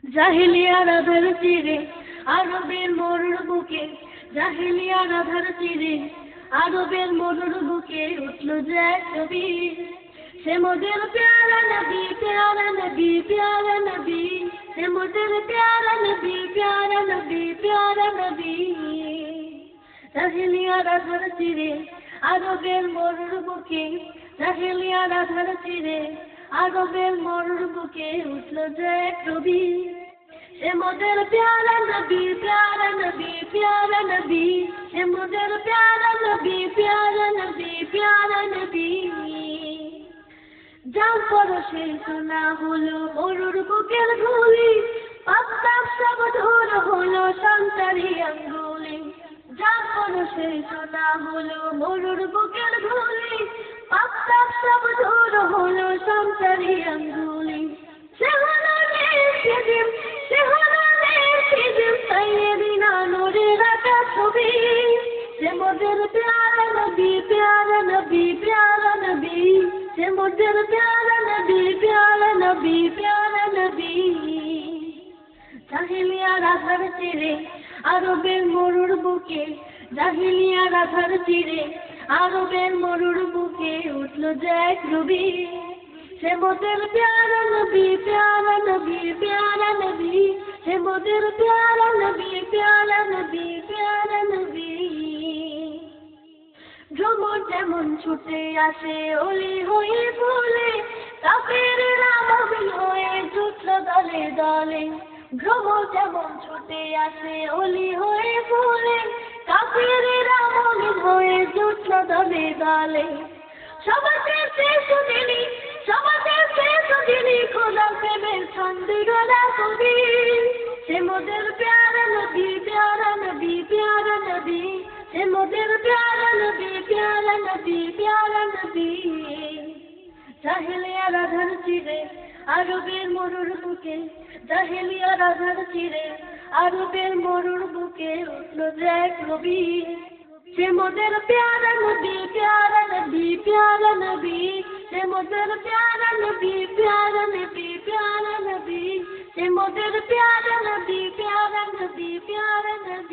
জাহিলিয়ার আধার চিরে আরবের মরুর বুকে, জাহিলিয়ার আধার চিরে আরবের মরুর বুকে উঠল যে এক নবী। সে মোদের প্যারা নবী, প্যারা নবী, প্যারা নবী, সে মোদের প্যারা নবী, প্যারা নবী, প্যারা নবী। জাহিলিয়ার আধার চিরে আরবের মরুর বুকে, জাহিলিয়ার আধার চিরে আরবের মরুর বুকে উঠল যে এক নবী। সে মোদের প্যারা নবী, প্যারা নবী, প্যারা নবী, সে মোদের প্যারা নবী, প্যারা নবী, প্যারা নবী। যার পরশে শোনা হলো মরুর বুকের ধুলি, পাপ্তাপ সব ধর হলো সন্তারি আঙ্গুলি। যার পরশে শোনা হলো মরুর বুকের ধুলি, পাপ্তাপ সব ধর হলো সন্তারি আঙ্গুলি। সে হলো নেশিদিন, সে হলো নেশিদিন, সাইয়েদিনা নূরের আকা ছবি। সে মোদের প্যারা নবী, প্যারা নবী, প্যারা নবী, সে মোদের প্যারা নবী, প্যারা নবী, প্যারা নবী। জাহিলিয়ার আধার চিরে আরবের মরুর বুকে, জাহিলিয়ার আধার চিরে আরবের মরুর বুকে উঠল যে এক নবী। সে মোদের প্যারা নবী, প্যারা নবী, প্যারা নবী, সে মোদের প্যারা নবী, প্যারা নবী, প্যারা নবী। ভ্রমর যেমন ছুটে আসে অলি হয়ে ফুলে, কাফেরেরা মুমিন হয়ে জুটল দলে দলে। ভ্রমর যেমন ছুটে আসে অলি হয়ে ফুলে, কাফেরেরা মুমিন হয়ে জুটল দলে দলে। সমাজের শেষ দিনে, সমাজের শেষ দিনে খোদা প্রেমের ছন্দে গড়া কবি। সে মোদের প্যারা নবী, প্যারা নবী, প্যারা নবী, সে মোদের প্যারা নবী, প্যারা নবী, প্যারা নবী। জাহিলিয়ার আধার চিরে আরবের মরুর বুকে, জাহিলিয়ার আধার চিরে আরবের মরুর বুকে উঠল যে এক নবী। সে মোদের প্যারা নবী, প্যারা নবী, প্যারা নবী, সে মোদের প্যারা নবী, প্যারা নবী, প্যারা নবী, সে মোদের প্যারা নবী, প্যারা নবী, প্যারা নবী।